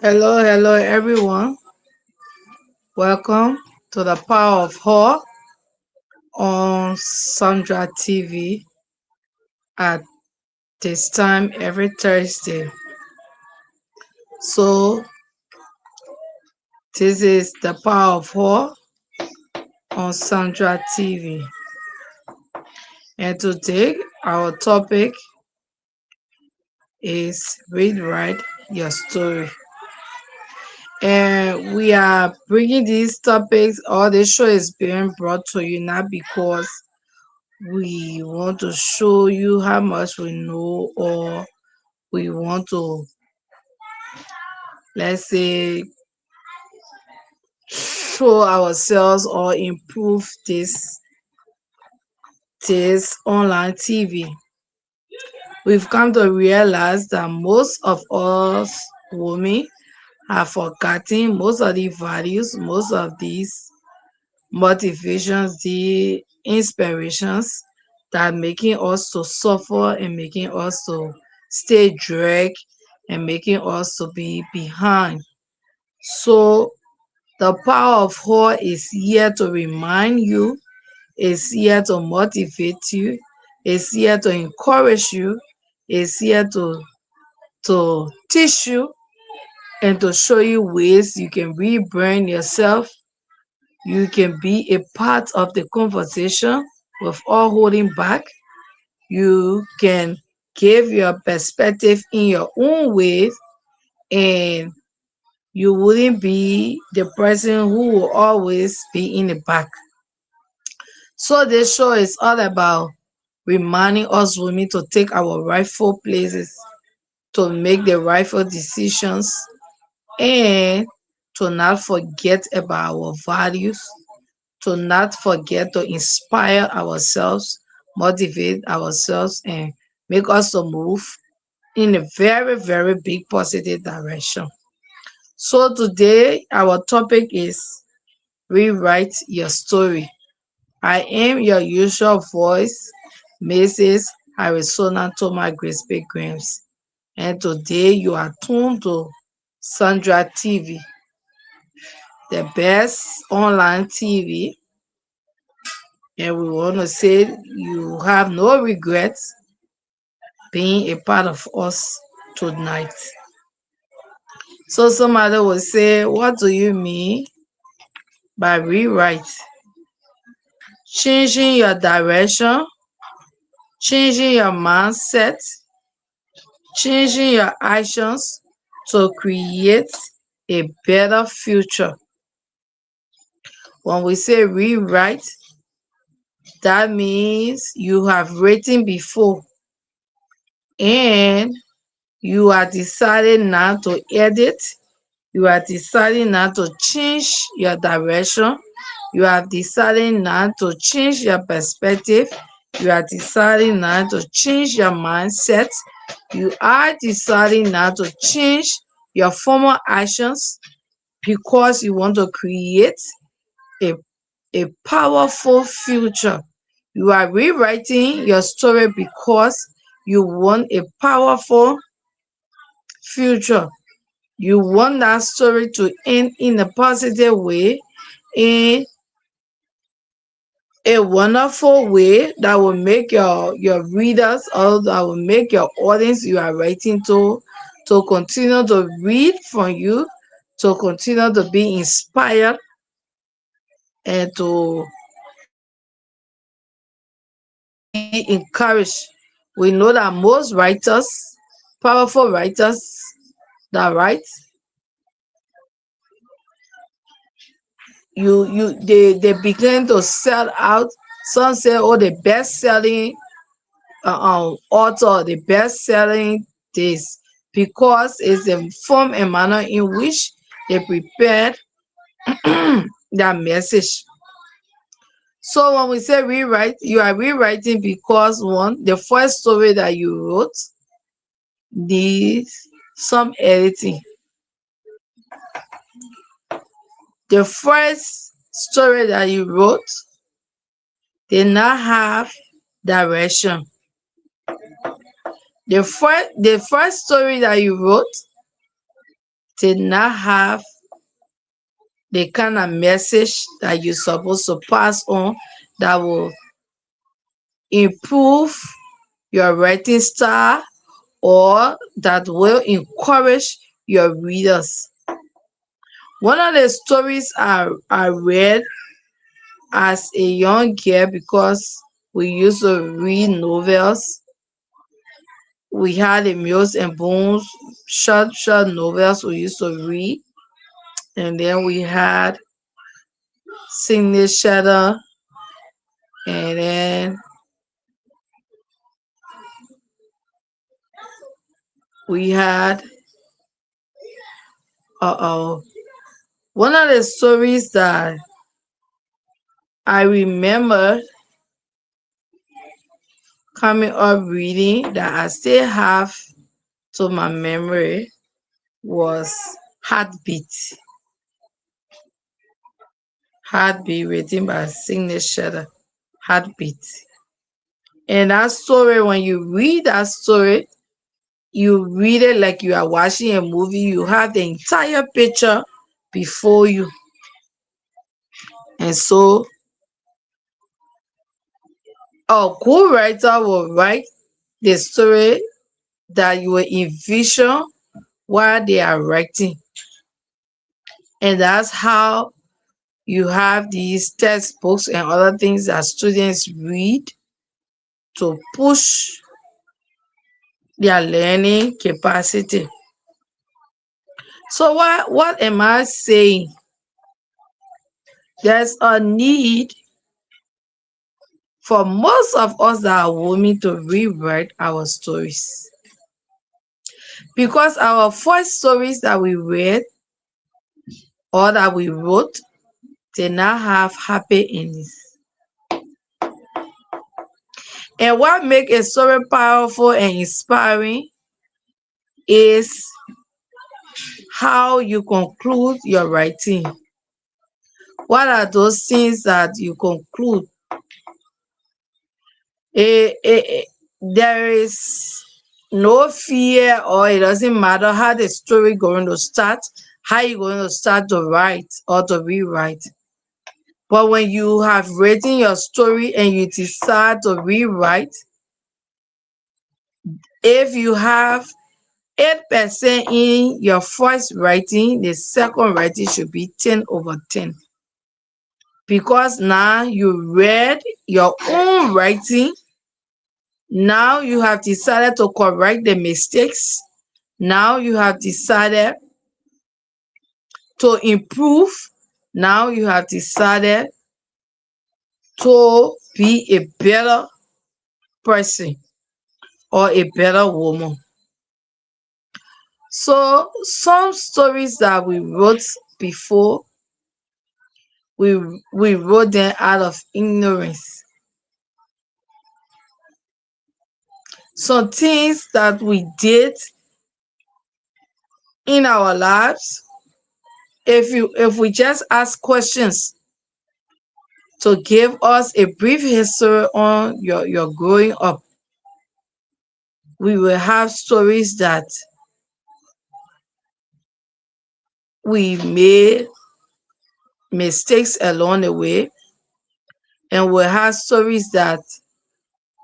Hello, everyone. Welcome to the Power of Horror on Sandra TV at this time every Thursday. So, this is the Power of Horror on Sandra TV. And today, our topic is Rewrite Your Story. And we are bringing these topics, or this show is being brought to you not because we want to show you how much we know, or we want to, let's say, show ourselves or improve this online TV. We've come to realize that most of us women have forgotten most of the values, most of these motivations, the inspirations that making us to suffer and making us to stay dragged and making us to be behind. So the power of horror is here to remind you, is here to motivate you, is here to encourage you, is here to teach you and to show you ways you can rebrand yourself. You can be a part of the conversation without holding back. You can give your perspective in your own way, and you wouldn't be the person who will always be in the back. So this show is all about reminding us women to take our rightful places, to make the rightful decisions, and to not forget about our values, to not forget to inspire ourselves, motivate ourselves, and make us to move in a very, very big positive direction. So today our topic is rewrite your story. I am your usual voice, Mrs. Arizona Thomas Grace Grams, and today you are tuned to Sandra TV, the best online TV, and we want to say you have no regrets being a part of us tonight. So somebody will say, what do you mean by rewrite? Changing your direction, changing your mindset, changing your actions to create a better future. When we say rewrite, that means you have written before and you are deciding now to edit. You are deciding now to change your direction. You are deciding now to change your perspective. You are deciding now to change your mindset. You are deciding now to change your former actions because you want to create a, a powerful future. You are rewriting your story because you want a powerful future. You want that story to end in a positive way, in a wonderful way that will make your readers, or that will make your audience you are writing to continue to read from you, to continue to be inspired, and to be encouraged. We know that most writers, powerful writers that write, they begin to set out Some say, oh, the best-selling author, the best-selling this, because it's the form and manner in which they prepared that message. So when we say rewrite, you are rewriting because one, the first story that you wrote needs some editing. The first story that you wrote did not have direction. The first story that you wrote did not have the kind of message that you're supposed to pass on that will improve your writing style or that will encourage your readers. One of the stories I read as a young girl, because we used to read novels. We had the Mills and Bones short novels we used to read, and then we had Sidney Sheldon, and then we had one of the stories that I remember coming up reading that I still have to my memory was Heartbeat. Heartbeat, written by Sidney Sheldon. Heartbeat. And that story, when you read that story, you read it like you are watching a movie. You have the entire picture before you. And so a good writer will write the story that you will envision while they are writing. And that's how you have these textbooks and other things that students read to push their learning capacity. So what am I saying? There's a need for most of us that are women to rewrite our stories, because our first stories that we read or that we wrote did not have happy endings. And what makes a story powerful and inspiring is how you conclude your writing. What are those things that you conclude? There is no fear, or it doesn't matter how the story going to start, how you going to start to write or to rewrite. But when you have written your story and you decide to rewrite, if you have 8% in your first writing, the second writing should be 10/10. Because now you read your own writing, now you have decided to correct the mistakes, now you have decided to improve, now you have decided to be a better person or a better woman. So some stories that we wrote before, we wrote them out of ignorance. Some things that we did in our lives, if we just ask questions to give us a brief history on your growing up, we will have stories that we made mistakes along the way, and we'll have stories that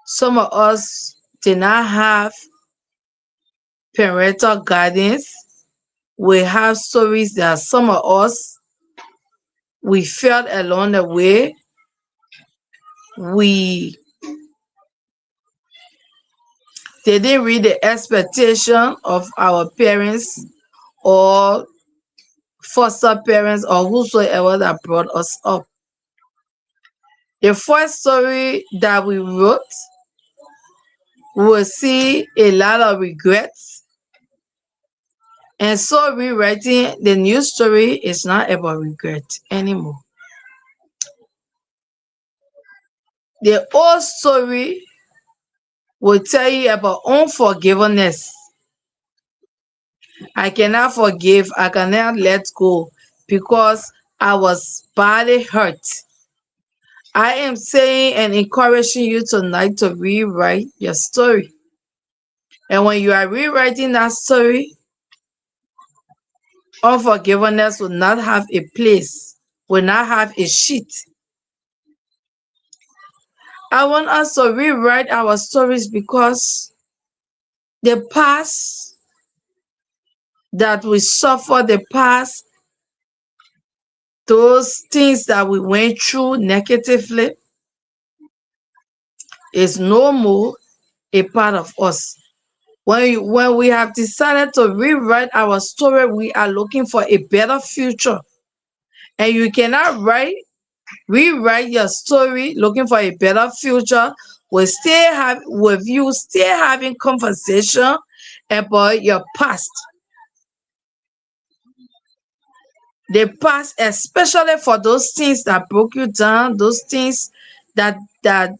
some of us did not have parental guidance. We have stories that some of us, we felt along the way, we didn't read the expectation of our parents or foster parents or whosoever that brought us up. The first story that we wrote, we will see a lot of regrets. And so rewriting the new story is not about regret anymore. The old story will tell you about unforgiveness. I cannot forgive, I cannot let go because I was badly hurt. I am saying and encouraging you tonight to rewrite your story. And when you are rewriting that story, unforgiveness will not have a place, will not have a sheet. I want us to rewrite our stories because the past that we suffer, the past, those things that we went through negatively, is no more a part of us. When we have decided to rewrite our story, we are looking for a better future. And you cannot rewrite your story looking for a better future with you still having conversation about your past. The past, especially for those things that broke you down, those things that that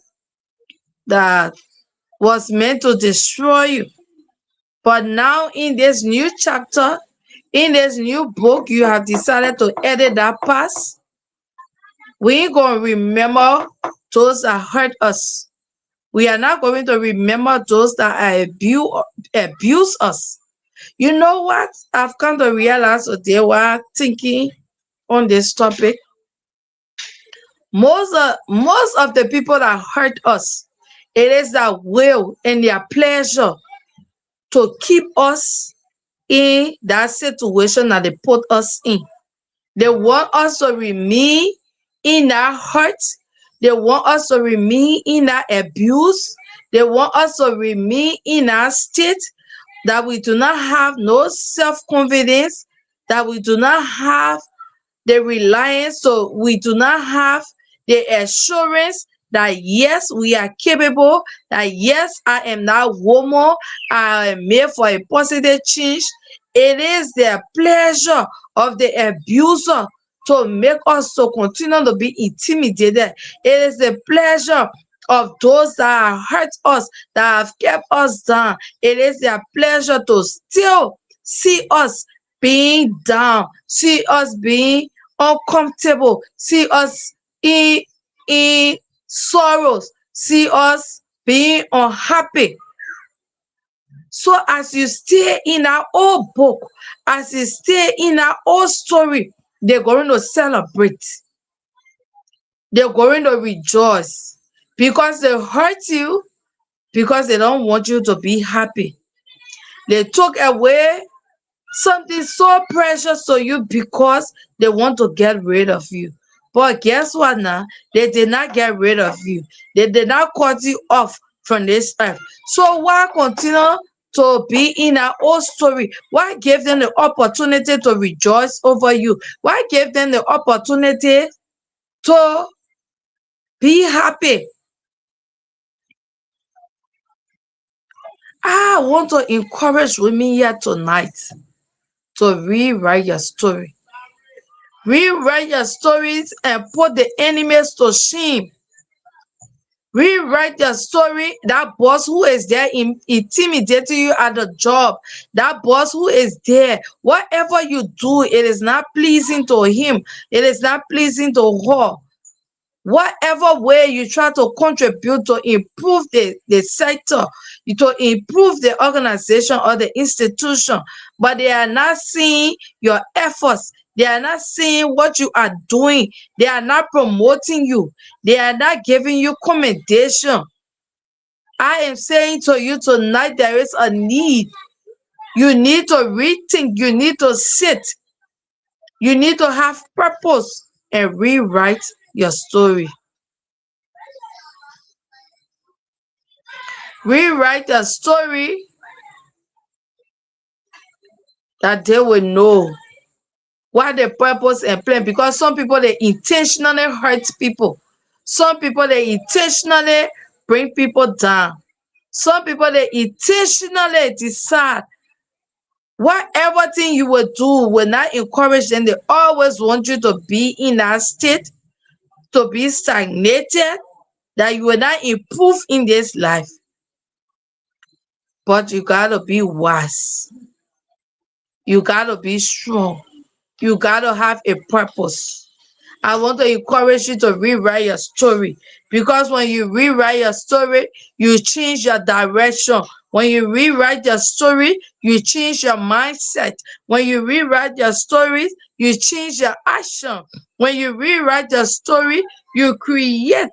that was meant to destroy you. But now in this new chapter, in this new book, you have decided to edit that past. We ain't gonna remember those that hurt us. We are not going to remember those that abuse us. You know what? I've come to realize today while thinking on this topic. Most of the people that hurt us, it is their will and their pleasure to keep us in that situation that they put us in. They want us to remain in that hurt. They want us to remain in that abuse. They want us to remain in that state that we do not have no self-confidence, that we do not have the reliance, so we do not have the assurance that yes, we are capable, that yes, I am that woman, I am made for a positive change. It is the pleasure of the abuser to make us to continue to be intimidated. It is the pleasure of those that have hurt us, that have kept us down. It is their pleasure to still see us being down, see us being uncomfortable, see us in sorrows, see us being unhappy. So as you stay in our old book, as you stay in our old story, they're going to celebrate. They're going to rejoice because they hurt you, because they don't want you to be happy. They took away something so precious to you because they want to get rid of you. But guess what now? They did not get rid of you. They did not cut you off from this earth. So why continue to be in our old story? Why give them the opportunity to rejoice over you? Why give them the opportunity to be happy? I want to encourage women here tonight to rewrite your story. Rewrite your stories and put the enemies to shame. Rewrite your story. That boss who is there intimidating you at the job, that boss who is there, whatever you do, it is not pleasing to him. It is not pleasing to her. Whatever way you try to contribute to improve the sector, to improve the organization or the institution, but they are not seeing your efforts. They are not seeing what you are doing. They are not promoting you. They are not giving you commendation. I am saying to you tonight, there is a need. You need to rethink. You need to sit. You need to have purpose and rewrite your story. Rewrite a story that they will know what the purpose and plan, because some people, they intentionally hurt people. Some people, they intentionally bring people down. Some people, they intentionally decide whatever thing you will do will not encourage them. They always want you to be in that state, to be stagnated, that you will not improve in this life. But you gotta be wise. You gotta be strong. You gotta have a purpose. I want to encourage you to rewrite your story, because when you rewrite your story, you change your direction. When you rewrite your story, you change your mindset. When you rewrite your story, you change your action. When you rewrite your story, you create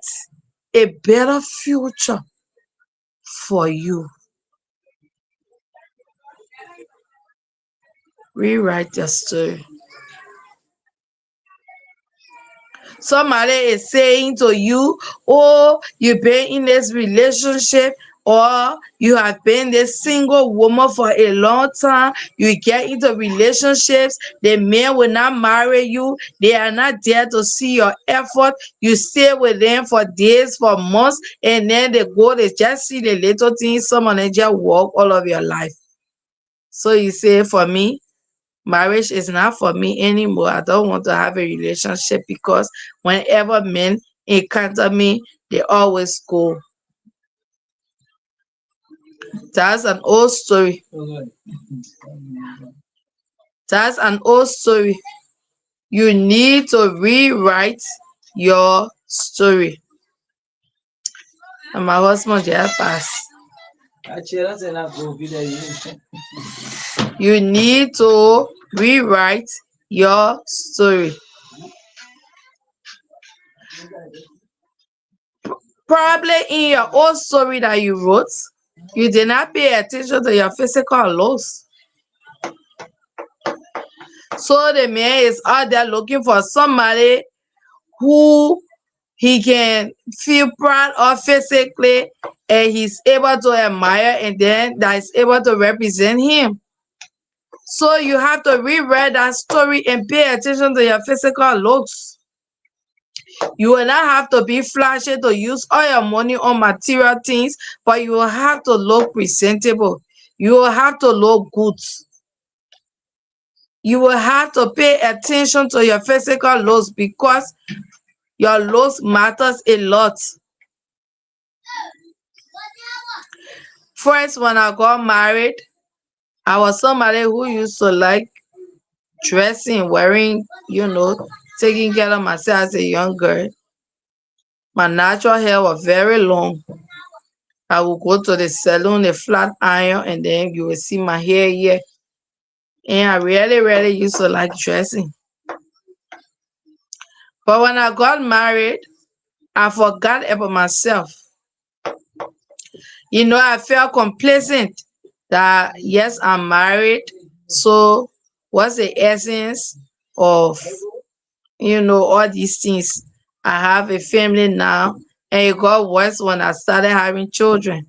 a better future for you. Rewrite your story. Somebody is saying to you, oh, you've been in this relationship, or you have been this single woman for a long time. You get into relationships, the men will not marry you. They are not there to see your effort. You stay with them for days, for months, and then they go, they just see the little things. Some of them just walk all of your life. So you say, for me, marriage is not for me anymore. I don't want to have a relationship, because whenever men encounter me, they always go. That's an old story. That's an old story. You need to rewrite your story. And my husband just passed. You need to rewrite your story. Probably in your old story that you wrote, you did not pay attention to your physical loss. So the man is out there looking for somebody who he can feel proud of physically, and he's able to admire, and then that is able to represent him. So you have to rewrite that story and pay attention to your physical looks. You will not have to be flashy to use all your money on material things, but you will have to look presentable. You will have to look good. You will have to pay attention to your physical looks, because your looks matters a lot. First, when I got married, I was somebody who used to like dressing, wearing, taking care of myself as a young girl. My natural hair was very long. I would go to the salon, a flat iron, and then you will see my hair here. And I really, really used to like dressing. But when I got married, I forgot about myself. I felt complacent that, yes, I'm married. So what's the essence of, all these things? I have a family now, and it got worse when I started having children.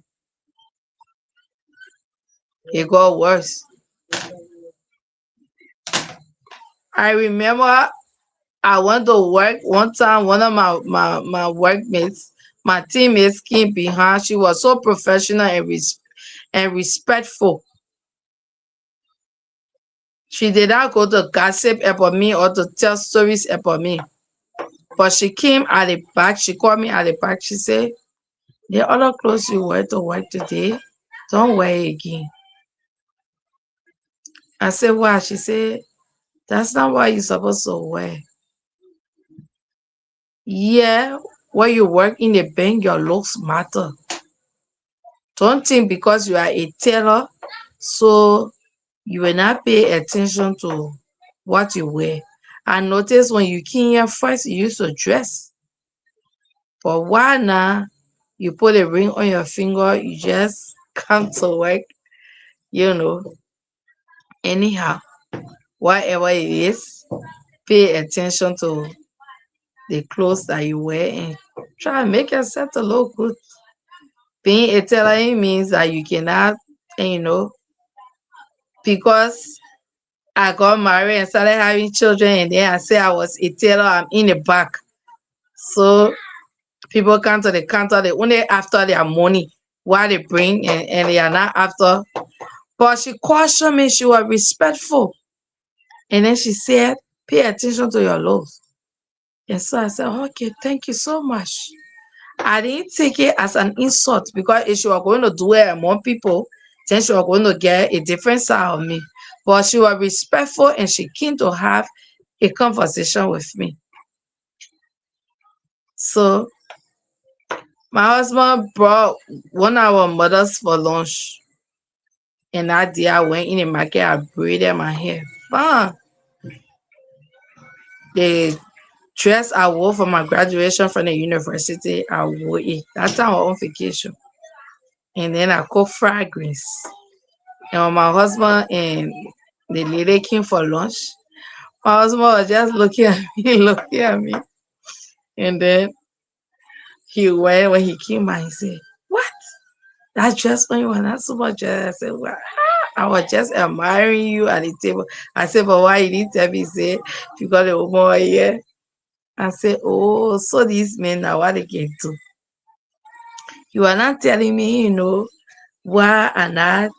It got worse. I remember I went to work one time. One of my workmates, my teammates, came behind. She was so professional and respectful. She did not go to gossip about me or to tell stories about me. But she came at the back. She called me at the back. She said, the other clothes you wear to work today, don't wear it again. I said, why? She said, that's not what you're supposed to wear. Yeah, when you work in a bank, your looks matter. Don't think because you are a tailor, so you will not pay attention to what you wear. I noticed when you came here first, you used to dress. But why now? You put a ring on your finger, you just come to work, anyhow. Whatever it is, pay attention to the clothes that you wear and try and make yourself to look good. Being a tailor means that you cannot, because I got married and started having children, and then I say I was a tailor, I'm in the back. So People come to the counter, they only after their money, what they bring, and they are not after. But she cautioned me, she was respectful. And then she said, pay attention to your loaves. And so I said, okay, thank you so much. I didn't take it as an insult because if she was going to do it among people, then she was going to get a different side of me. But she was respectful and she keen to have a conversation with me. So my husband brought one of our mothers for lunch. And that day I went in the market, I braided my hair. Fun. The dress I wore for my graduation from the university, I wore it. That time I was on vacation. And then I cooked fried greens. And when my husband and the lady came for lunch, my husband was just looking at me, looking at me. And then he went, when he came by, he said, what? That dress on you was not so much dress. I said, well, I was just admiring you at the table. I said, but why you didn't tell me? He said, you got a woman here. I said, oh, so these men now what they can do. You are not telling me, why I'm not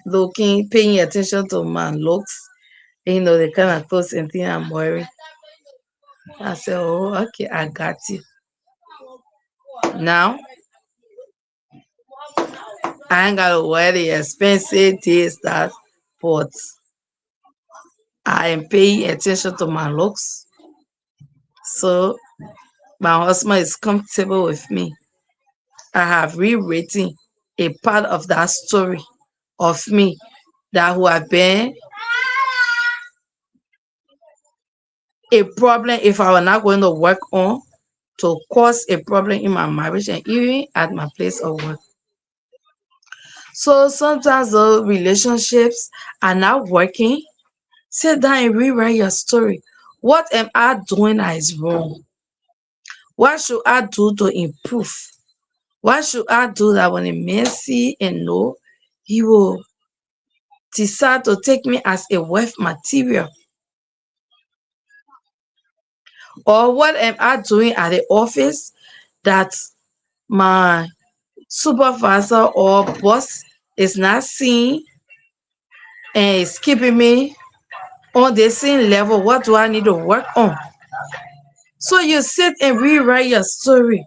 looking, paying attention to my looks, the kind of clothes and thing I'm wearing. I said, oh, okay, I got you. Now, I ain't got to wear the expensive this, that, but I am paying attention to my looks. So, my husband is comfortable with me. I have rewritten a part of that story of me that would have been a problem if I were not going to work on to cause a problem in my marriage and even at my place of work. So sometimes the relationships are not working. Sit down and rewrite your story. What am I doing that is wrong? What should I do to improve? What should I do that when a man see and know, he will decide to take me as a wife material? Or what am I doing at the office that my supervisor or boss is not seeing and is keeping me on the same level? What do I need to work on? So you sit and rewrite your story.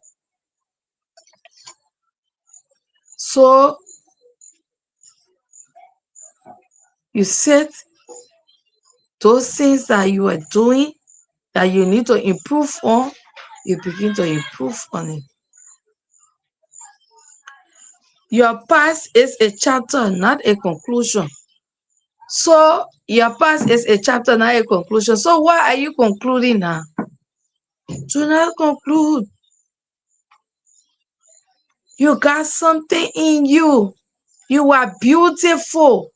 So you sit those things that you are doing that you need to improve on, you begin to improve on it. Your past is a chapter, not a conclusion. So your past is a chapter, not a conclusion. So why are you concluding now? Do not conclude. You got something in you. You are beautiful.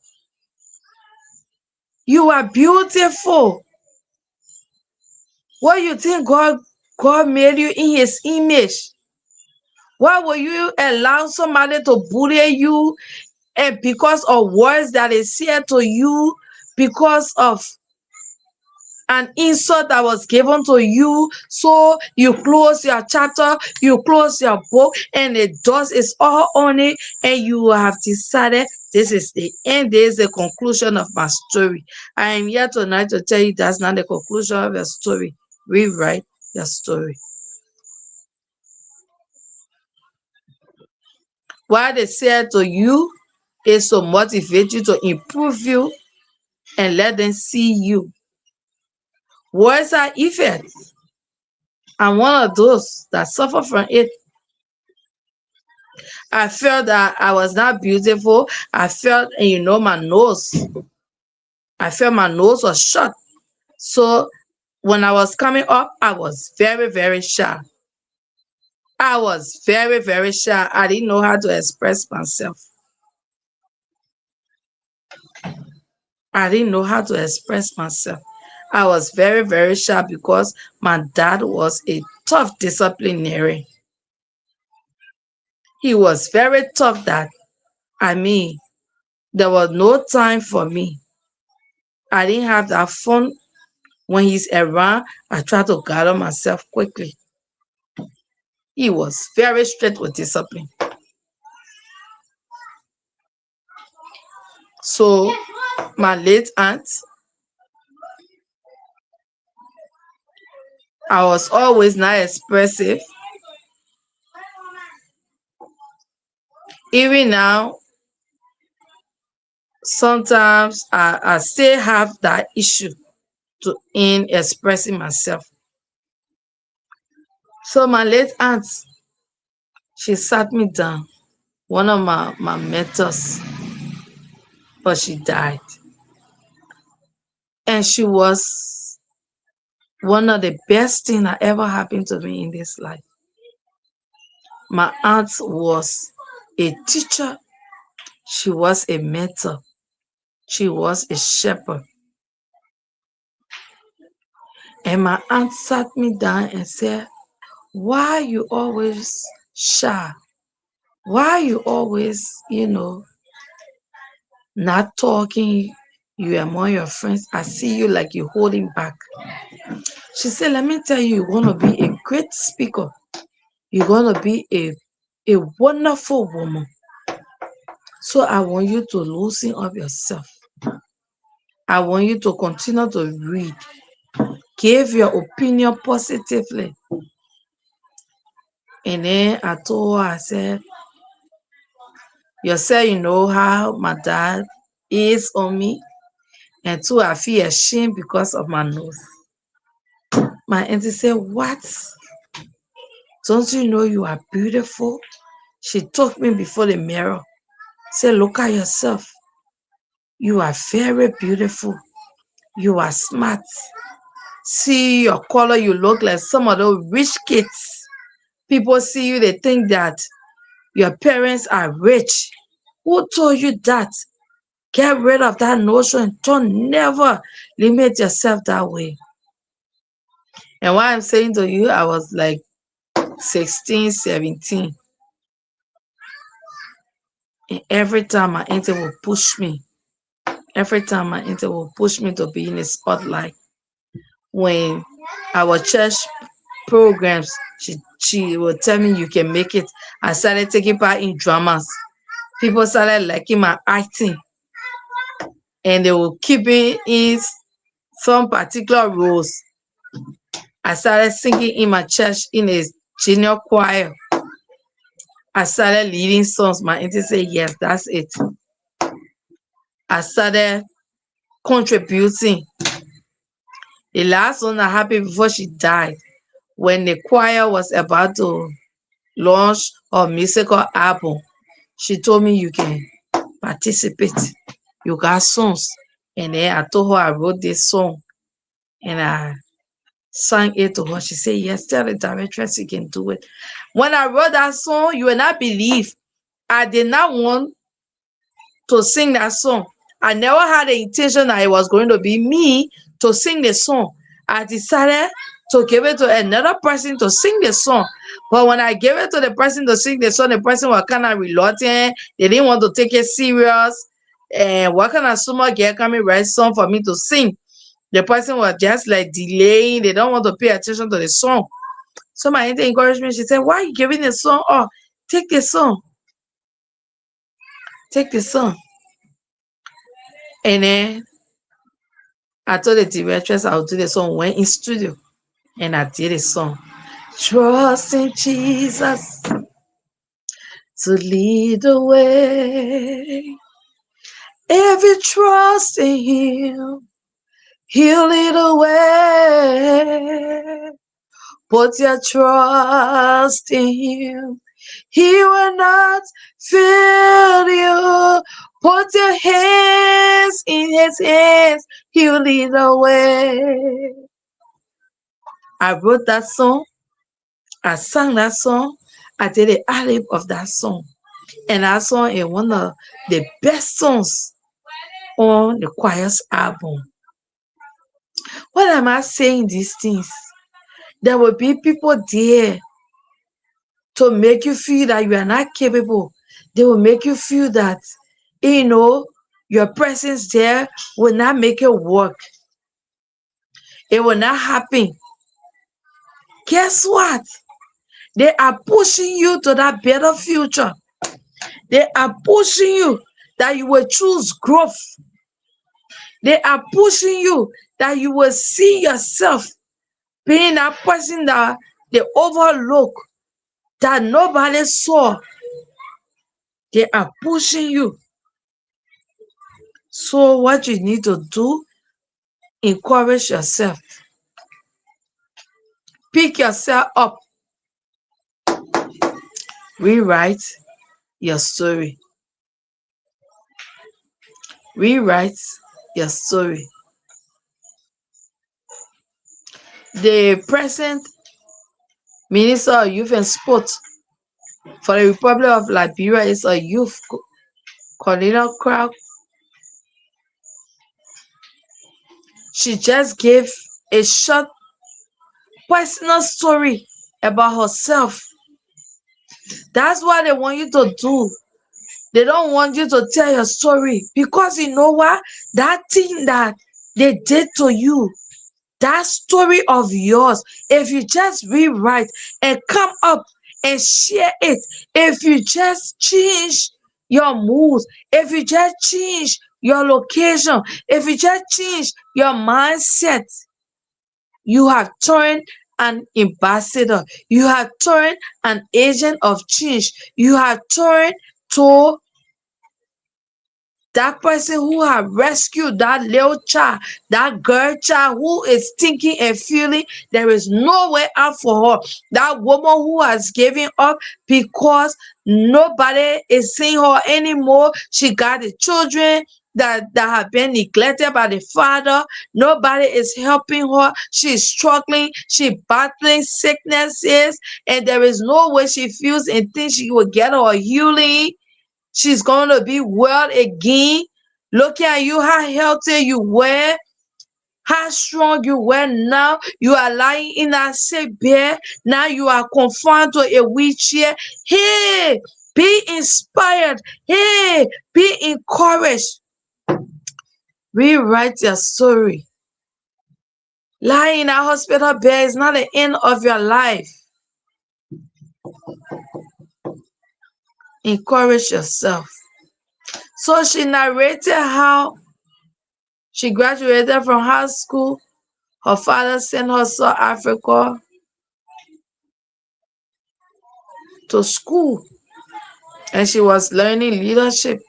You are beautiful. What you think God made you in his image? Why will you allow somebody to bully you and because of words that is said to you, because of an insult that was given to you? So you close your chapter, you close your book, and the dust is all on it, and you have decided this is the end, this is the conclusion of my story. I am here tonight to tell you that's not the conclusion of your story. Rewrite your story. What they said to you is to motivate you, to improve you, and let them see you. Words are effects. I'm one of those that suffer from it. I felt that I was not beautiful. I felt, my nose. I felt my nose was shut. So when I was coming up, I was very, very shy. I was very, very shy. I didn't know how to express myself. I didn't know how to express myself. I was very, very shy because my dad was a tough disciplinarian. He was very tough that, there was no time for me. I didn't have that fun. When he's around, I try to gather myself quickly. He was very strict with discipline. So my late aunt, I was always not expressive. Even now, sometimes I still have that issue in expressing myself. So my late aunt, she sat me down, one of my mentors, but she died. And she was one of the best things that ever happened to me in this life. My aunt was a teacher. She was a mentor. She was a shepherd. And my aunt sat me down and said, why you always shy? Why you always, not talking? You among your friends. I see you like you're holding back. She said, let me tell you, you're going to be a great speaker. You're going to be a wonderful woman. So I want you to loosen up yourself. I want you to continue to read. Give your opinion positively. And then I told her, I said, you said you know how my dad is on me. And two, I feel ashamed because of my nose. My auntie said, what? Don't you know you are beautiful? She took me before the mirror. Said, look at yourself. You are very beautiful. You are smart. See your color, you look like some of those rich kids. People see you, they think that your parents are rich. Who told you that? Get rid of that notion. Don't never limit yourself that way. And what I'm saying to you, I was like 16, 17. And every time my auntie will push me. Every time my auntie will push me to be in the spotlight. When our church programs, she will tell me you can make it. I started taking part in dramas. People started liking my acting. And they will keep me in some particular roles. I started singing in my church in a junior choir. I started leading songs. My auntie said, yes, that's it. I started contributing. The last one that happened before she died, when the choir was about to launch her musical album, she told me you can participate. You got songs. And then I told her I wrote this song and I sang it to her. She said, yes, tell the directress you can do it. When I wrote that song, you will not believe I did not want to sing that song. I never had the intention that it was going to be me to sing the song. I decided to give it to another person to sing the song. But when I gave it to the person to sing the song, the person was kind of reluctant. They didn't want to take it serious. And what kind of small girl coming write song for me to sing? The person was just like delaying. They don't want to pay attention to the song. So my auntie encouraged me. She said, why are you giving the song? Oh, take the song. Take the song. And then I told the directress I would do the song. Went in studio and I did a song. Trust in Jesus to lead the way. If you trust in Him, He'll lead the way. Put your trust in Him. He will not fail you. Put your hands in His hands. He will lead the way. I wrote that song. I sang that song. I did the ad-lib of that song. And that song is one of the best songs on the choir's album. What am I saying these things? There will be people there to make you feel that you are not capable. They will make you feel that, your presence there will not make it work. It will not happen. Guess what? They are pushing you to that better future. They are pushing you that you will choose growth. They are pushing you that you will see yourself being that person that they overlook, that nobody saw. They are pushing you. So what you need to do, encourage yourself. Pick yourself up. Rewrite your story. Rewrite your story. The present Minister of Youth and Sport for the Republic of Liberia is a youth, Cornelia Crow. She just gave a short personal story about herself. That's what they want you to do. They don't want you to tell your story, because you know what? That thing that they did to you, that story of yours, if you just rewrite and come up and share it, if you just change your moods, if you just change your location, if you just change your mindset, you have turned an ambassador. You have turned an agent of change. You have turned to that person who have rescued that little child, that girl child who is thinking and feeling there is no way out for her. That woman who has given up because nobody is seeing her anymore. She got the children that have been neglected by the father. Nobody is helping her. She's struggling. She battling sicknesses, and there is no way she feels and thinks she will get her healing. She's going to be well again. Looking at you, how healthy you were, how strong you were. Now you are lying in a sick bed. Now you are confined to a wheelchair. Hey, be inspired. Hey, be encouraged. Rewrite your story. Lying in a hospital bed is not the end of your life. Encourage yourself. So she narrated how she graduated from high school. Her father sent her to South Africa to school, and she was learning leadership.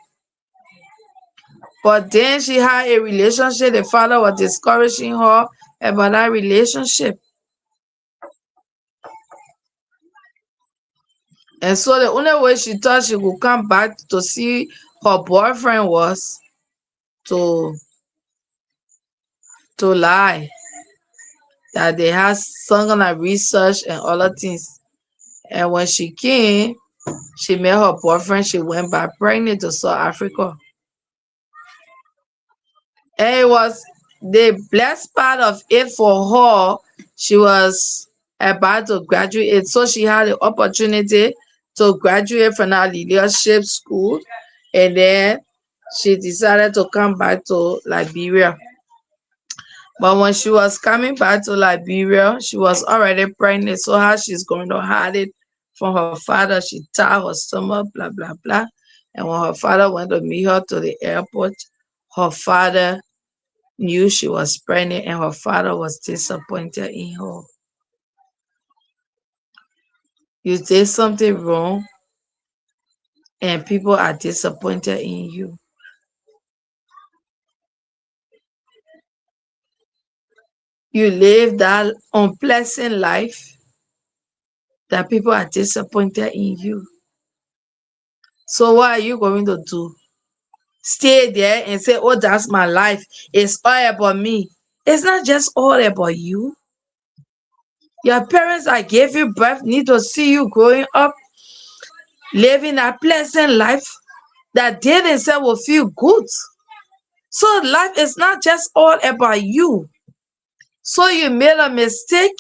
But then she had a relationship. The father was discouraging her about that relationship. And so the only way she thought she could come back to see her boyfriend was to lie that they had some kind of research and other things. And when she came, she met her boyfriend. She went back pregnant to South Africa. And it was the blessed part of it for her. She was about to graduate, so she had the opportunity to graduate from that leadership school, and then she decided to come back to Liberia. But when she was coming back to Liberia, she was already pregnant. So how she's going to hide it from her father? She tied her stomach, blah, blah, blah. And when her father went to meet her to the airport, her father knew she was pregnant, and her father was disappointed in her. You did something wrong, and people are disappointed in you. You live that unpleasant life that people are disappointed in you. So what are you going to do? Stay there and say, oh, that's my life. It's all about me. It's not just all about you. Your parents that gave you birth need to see you growing up, living a pleasant life that they themselves will feel good. So life is not just all about you. So you made a mistake,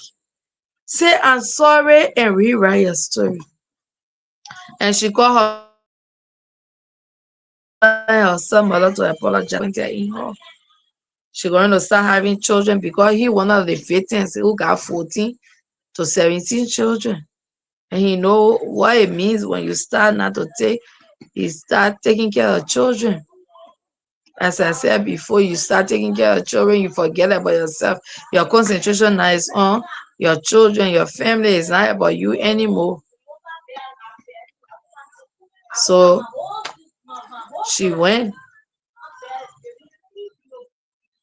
say I'm sorry and rewrite your story. And she called her son mother to apologize in her. She's going to start having children because he one of the victims who got 14 to 17 children. And he know what it means when you start not to take, you start taking care of children. As I said before, you start taking care of children, you forget about yourself. Your concentration now is on your children, your family. Is not about you anymore. So she went.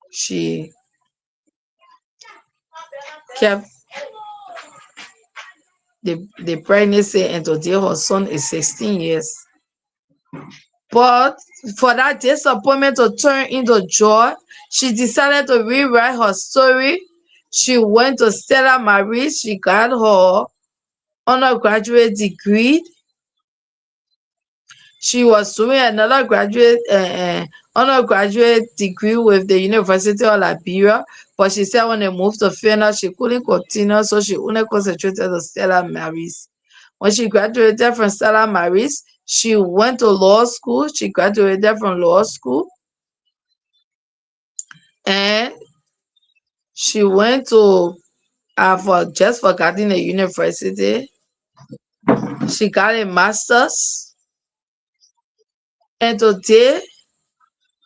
She kept the pregnancy, and today her son is 16 years. But for that disappointment to turn into joy, she decided to rewrite her story. She went to Stella Maris. She got her undergraduate degree. She was doing another undergraduate degree with the University of Liberia, but she said when they moved to Finland, she couldn't continue, so she only concentrated on Stella Maris. When she graduated from Stella Maris, she went to law school. She graduated from law school, and she went to, I've just forgotten the university. She got a master's, and today,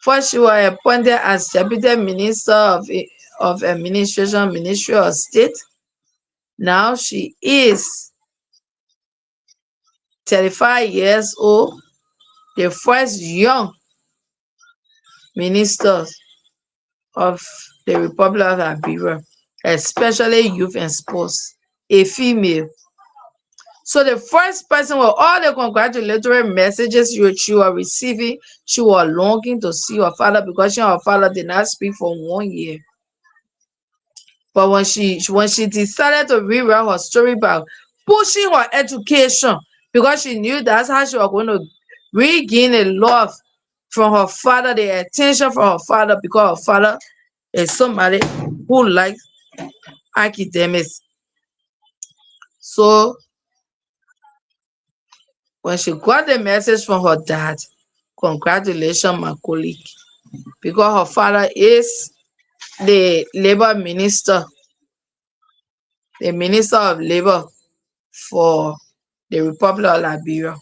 first she was appointed as Deputy Minister of Administration, Ministry of State. Now she is 35 years old, the first young minister of the Republic of Liberia, especially youth and sports, a female. So the first person with all the congratulatory messages she was receiving, she was longing to see her father because her father did not speak for 1 year. But when she decided to rewrite her story by pushing her education, because she knew that's how she was going to regain a love from her father, the attention from her father, because her father is somebody who likes academics. So when she got the message from her dad, congratulations, my colleague, because her father is the labor minister, the minister of labor for the Republic of Liberia.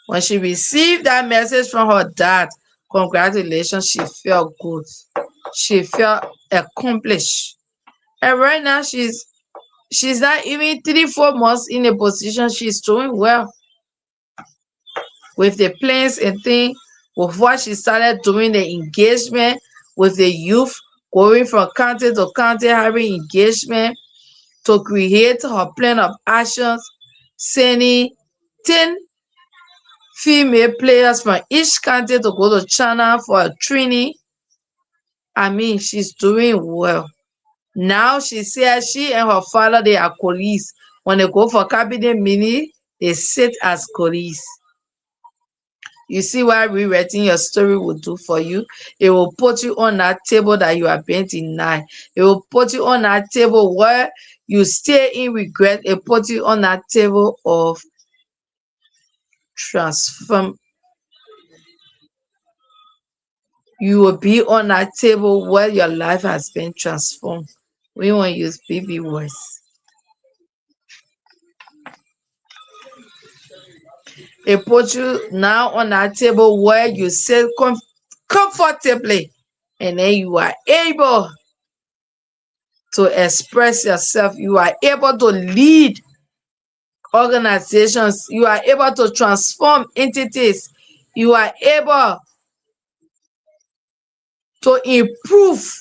When she received that message from her dad, congratulations, she felt good. She felt accomplished. And right now she's not even 3-4 months in a position. She's doing well with the plans and things, with what she started doing, the engagement with the youth, going from county to county, having engagement to create her plan of actions, sending 10 female players from each county to go to China for a training. I mean, she's doing well. Now she says she and her father, they are colleagues. When they go for cabinet meeting, they sit as colleagues. You see what rewriting your story will do for you? It will put you on that table that you are being denied. It will put you on that table where you stay in regret. It puts you on that table of transform. You will be on that table where your life has been transformed. We want to use baby words. It puts you now on that table where you sit comfortably, and then you are able to express yourself. You are able to lead organizations. You are able to transform entities. You are able to improve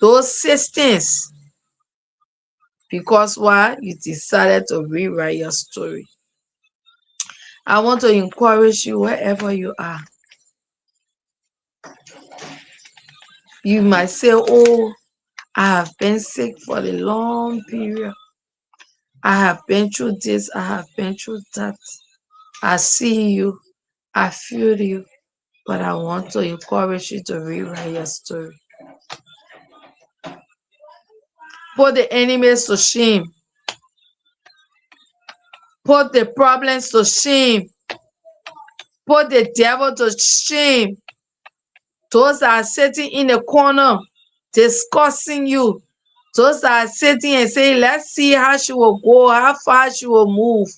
those systems. Because why? You decided to rewrite your story. I want to encourage you wherever you are. You might say, oh, I have been sick for a long period. I have been through this. I have been through that. I see you. I feel you. But I want to encourage you to rewrite your story. Put the enemies to shame. Put the problems to shame. Put the devil to shame. Those that are sitting in the corner discussing you, Those that are sitting and saying, let's see how she will go, how far she will move,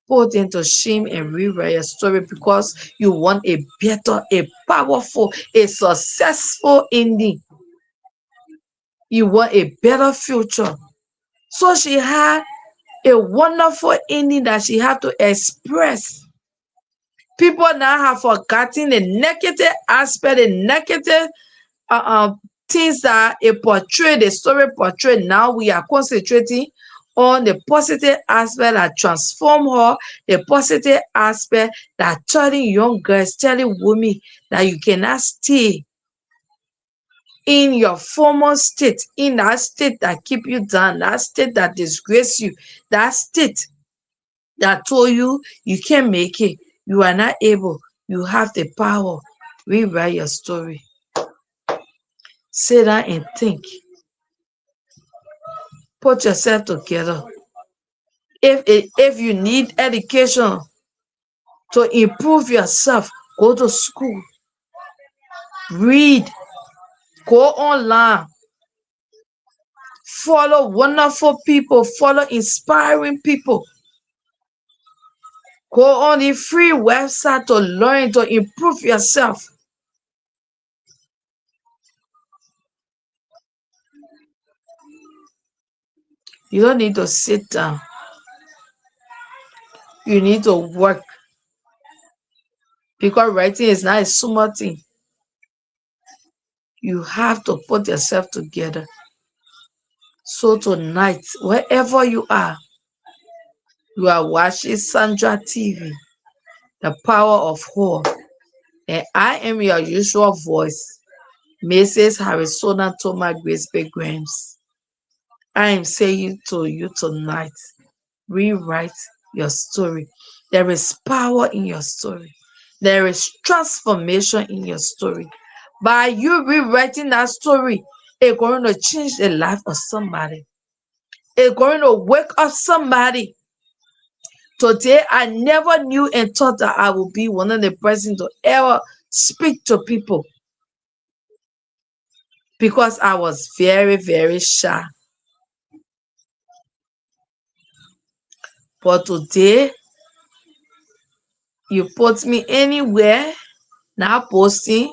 put into shame and rewrite your story because you want a better, a powerful, a successful ending. You want a better future. So she had a wonderful ending that she had to express. People now have forgotten the negative aspect, the negative things that it portrayed, the story portrayed. Now we are concentrating on the positive aspect that transform her, the positive aspect that telling young girls, telling women that you cannot stay in your former state, in that state that keep you down, that state that disgrace you, that state that told you you can't make it, you are not able, you have the power. Rewrite your story. Sit down and think. Put yourself together. If you need education to improve yourself, go to school, read, go online, follow wonderful people, follow inspiring people. Go on the free website to learn, to improve yourself. You don't need to sit down. You need to work. Because writing is not a small thing. You have to put yourself together. So tonight, wherever you are watching Sandra TV, the power of whole. And I am your usual voice, Mrs. Harrisona Thomas Grace Grams. I am saying to you tonight, rewrite your story. There is power in your story. There is transformation in your story. By you rewriting that story, it's going to change the life of somebody. It's going to wake up somebody. Today, I never knew and thought that I would be one of the persons to ever speak to people because I was very, very shy. But today, you put me anywhere, now posting,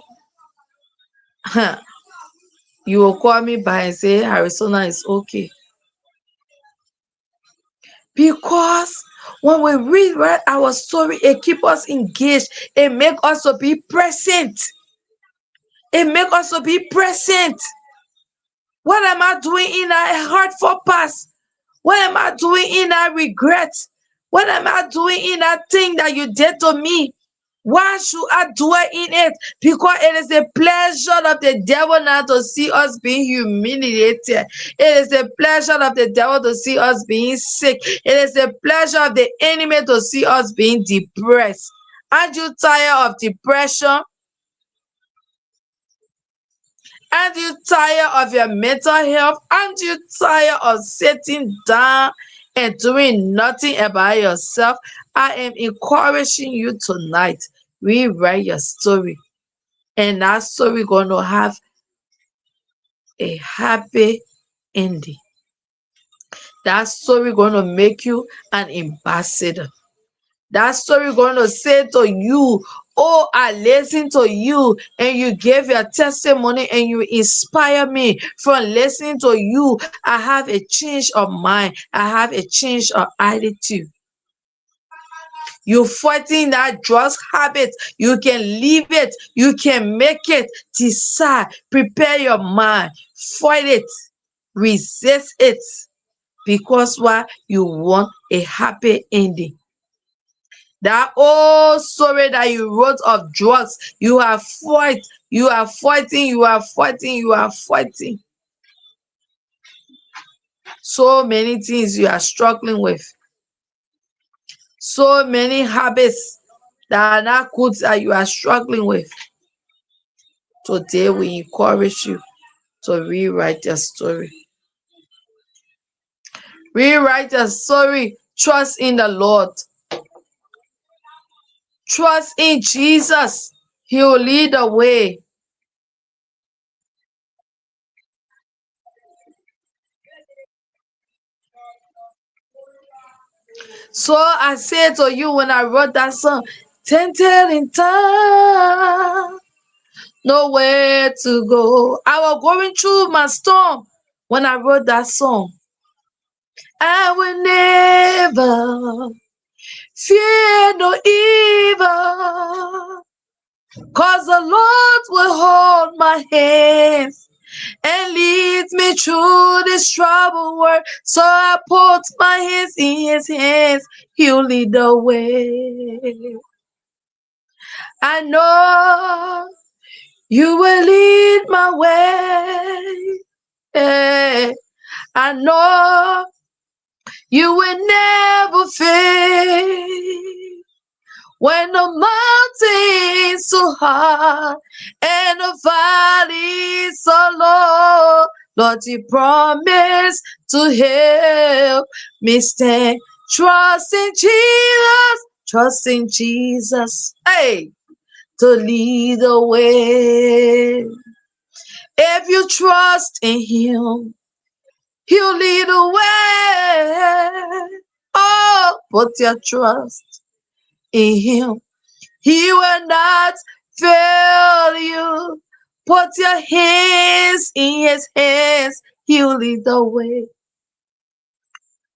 you will call me by and say, Harrisona is okay. Because when we read our story, it keeps us engaged. It makes us to be present. It makes us to be present. What am I doing in a hurtful past? What am I doing in a regret? What am I doing in that thing that you did to me? Why should I dwell in it? Because it is the pleasure of the devil now to see us being humiliated. It is the pleasure of the devil to see us being sick. It is the pleasure of the enemy to see us being depressed. Aren't you tired of depression? Aren't you tired of your mental health? Aren't you tired of sitting down and doing nothing about yourself? I am encouraging you tonight. Rewrite your story. And that story going to have a happy ending. That story going to make you an ambassador. That story going to say to you, oh, I listen to you and you gave your testimony and you inspire me. From listening to you, I have a change of mind. I have a change of attitude. You fighting that drugs habit. You can leave it. You can make it. Decide. Prepare your mind. Fight it. Resist it. Because why? You want a happy ending. That old story that you wrote of drugs, you are fighting, you are fighting, you are fighting, you are fighting. So many things you are struggling with. So many habits that are not good that you are struggling with. Today we encourage you to rewrite your story. Rewrite your story. Trust in the Lord. Trust in Jesus. He will lead the way. So I say to you when I wrote that song, tempted in time, nowhere to go. I was going through my storm when I wrote that song. I will never fear no evil, 'cause the Lord will hold my hands and leads me through this troubled world. So I put my hands in his hands, he'll lead the way. I know you will lead my way. Eh, I know you will never fail. When the mountain's so high and the valley's so low, Lord, you promise to help me stand. Trust in Jesus, trust in Jesus, hey, to lead the way. If you trust in Him, He'll lead the way. Oh, put your trust in Him. He will not fail you. Put your hands in his hands. He'll lead the way.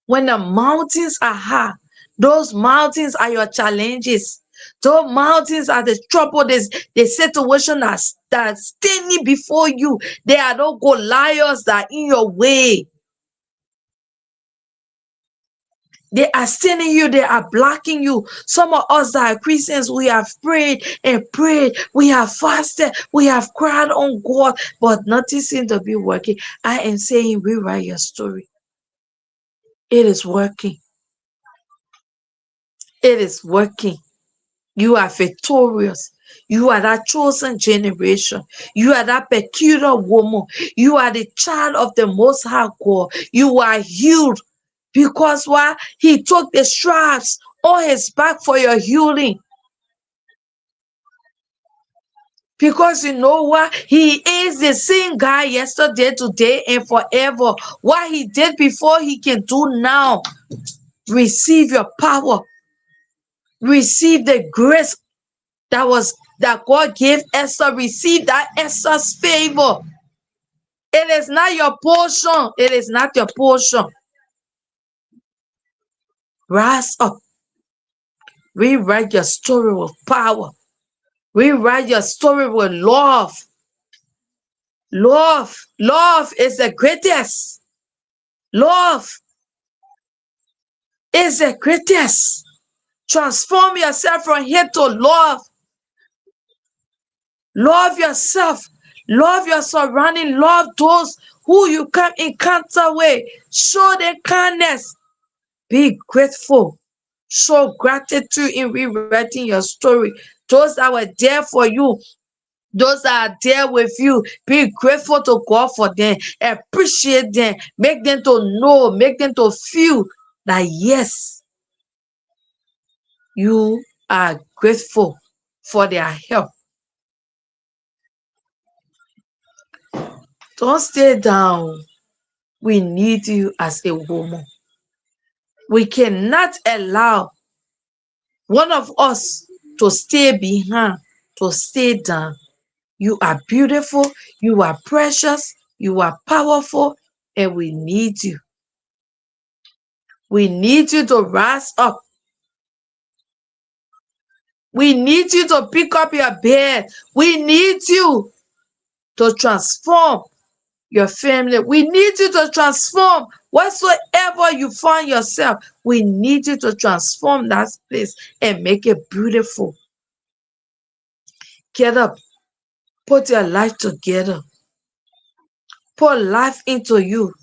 When the mountains are high, those mountains are your challenges. Those mountains are the trouble, the situation that's standing before you. They are no Goliaths that are in your way. They are standing you, they are blocking you. Some of us that are Christians, we have prayed and prayed, we have fasted, we have cried on God, but nothing seems to be working. I am saying, rewrite your story. It is working. It is working. You are victorious. You are that chosen generation. You are that peculiar woman. You are the child of the Most High God. You are healed. Because why? He took the stripes on his back for your healing. Because you know what? He is the same guy yesterday, today, and forever. What he did before, he can do now. Receive your power. Receive the grace that God gave Esther. Receive that Esther's favor. It is not your portion. It is not your portion. Rise up. Rewrite your story with power. Rewrite your story with love. Love is the greatest. Love is the greatest. Transform yourself from hate to love. Love yourself. Love your surrounding. Love those who you come encounter with. Show them kindness. Be grateful. Show gratitude in rewriting your story. Those that were there for you, those that are there with you, be grateful to God for them. Appreciate them. Make them to know, make them to feel that yes, you are grateful for their help. Don't stay down. We need you as a woman. We cannot allow one of us to stay behind, to stay down. You are beautiful, you are precious, you are powerful, and we need you. We need you to rise up. We need you to pick up your bed. We need you to transform your family. We need you to transform whatsoever you find yourself. We need you to transform that place and make it beautiful. Get up. Put your life together. Put life into you.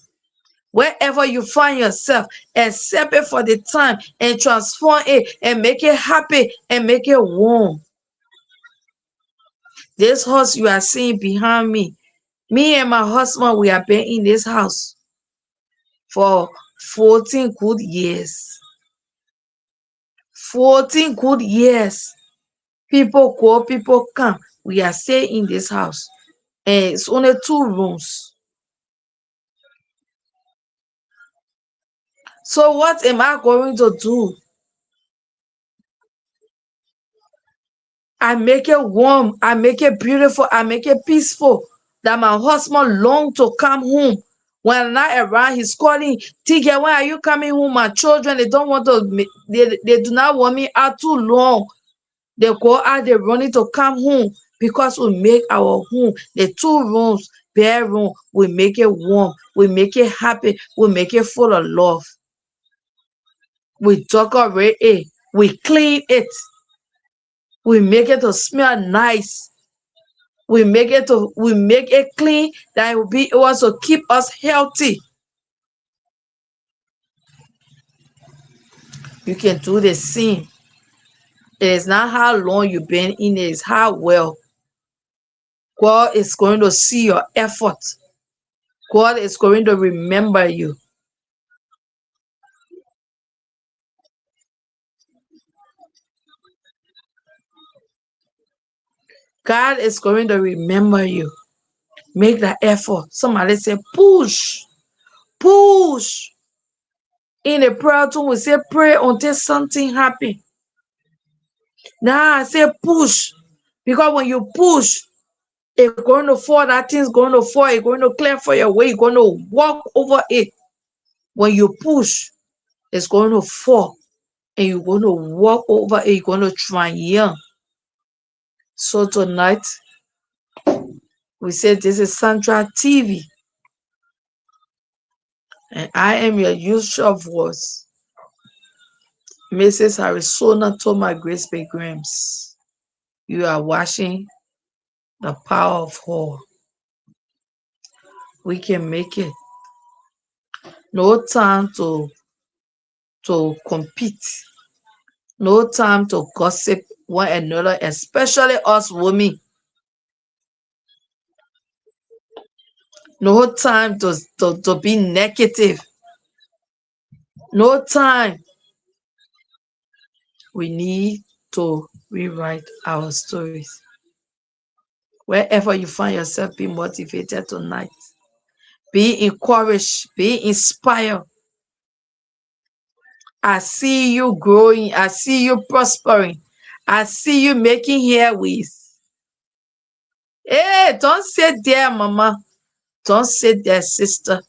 Wherever you find yourself, accept it for the time and transform it and make it happy and make it warm. This house you are seeing behind me, me and my husband, we have been in this house for 14 good years. 14 good years. People go, people come. We are staying in this house. And it's only 2 rooms. So what am I going to do? I make it warm, I make it beautiful, I make it peaceful, that my husband long to come home. When I'm not around, he's calling, Tika, when are you coming home? My children, they don't want to, they do not want me out too long. They go out, they're running to come home because we make our home, the 2 rooms, bedroom, we make it warm, we make it happy, we make it full of love. We decorate it, we clean it, we make it to smell nice. We make it clean, that it will be able to keep us healthy. You can do the same. It is not how long you've been in it, it's how well. God is going to see your effort. God is going to remember you. God is going to remember you. Make that effort. Somebody say, push. Push. In the prayer too, we say, pray until something happens. Now I say, push. Because when you push, it's going to fall, that thing's going to fall, it's going to clear for your way, you're going to walk over it. When you push, it's going to fall, and you're going to walk over it, you're going to triumph. So tonight, we said this is Sandra TV, and I am your usual voice, Mrs. Arizona Toma Grace Grams. You are watching The Power of Whole. We can make it. No time to compete. No time to gossip one another, especially us women. No time to be negative. No time. We need to rewrite our stories. Wherever you find yourself, be motivated tonight. Be encouraged. Be inspired. I see you growing. I see you prospering. I see you making headways. Hey, don't sit there, mama. Don't sit there, sister.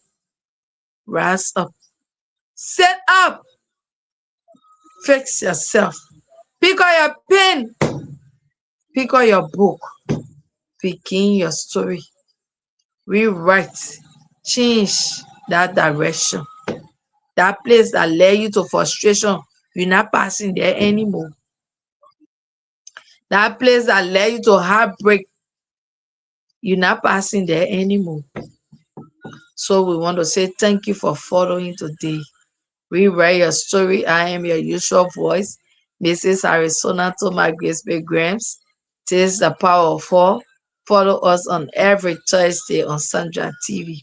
Rise up. Sit up. Fix yourself. Pick up your pen. Pick up your book. Begin your story. Rewrite. Change that direction. That place that led you to frustration, you're not passing there anymore. That place that led you to heartbreak, you're not passing there anymore. So we want to say thank you for following today. Rewrite your story. I am your usual voice, Mrs. Arizona Toma Grace Grams. This is The Power of Four. Follow us on every Thursday on Sandra TV.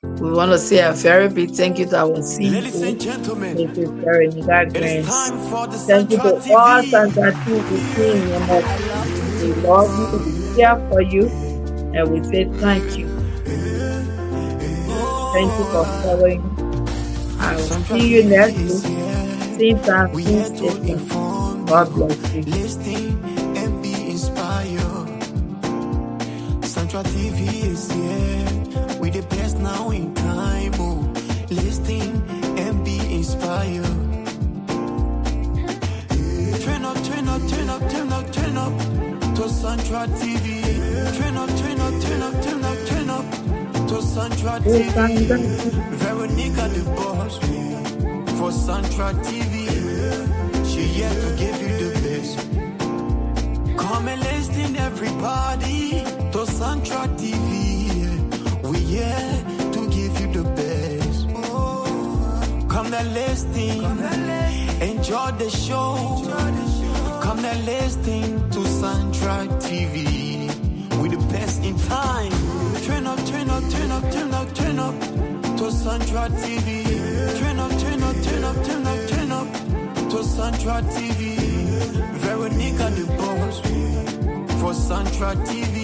We want to say a very big thank you to our CEO, Ladies and gentlemen, Mrs. Veronica it is Grams. time for the Thank you Sandra to all TV. Sandra TV team members. We love you, we care for you, and we say thank you. Thank you for following. I will see you next week. Same time, same station. God bless you. Listen and be inspired. Sandra TV is here. We the best now in time. Oh, listen and be inspired. Turn up, turn up, turn up, turn up, turn up to Sandra TV. Turn up, turn up, turn up, turn up, turn up to Sandra TV. Veronica the boss for Sandra TV. She here to give you the best. Come and listen, everybody, to Sandra TV. We here to give you the best. Come and listen, enjoy the show. Come and listen to Sandra TV. We the best in time. Turn up, turn up, turn up, turn up, turn up to Sandra TV. Turn up, turn up, turn up, turn up, turn up to Sandra TV. Veronica the boss for Sandra TV.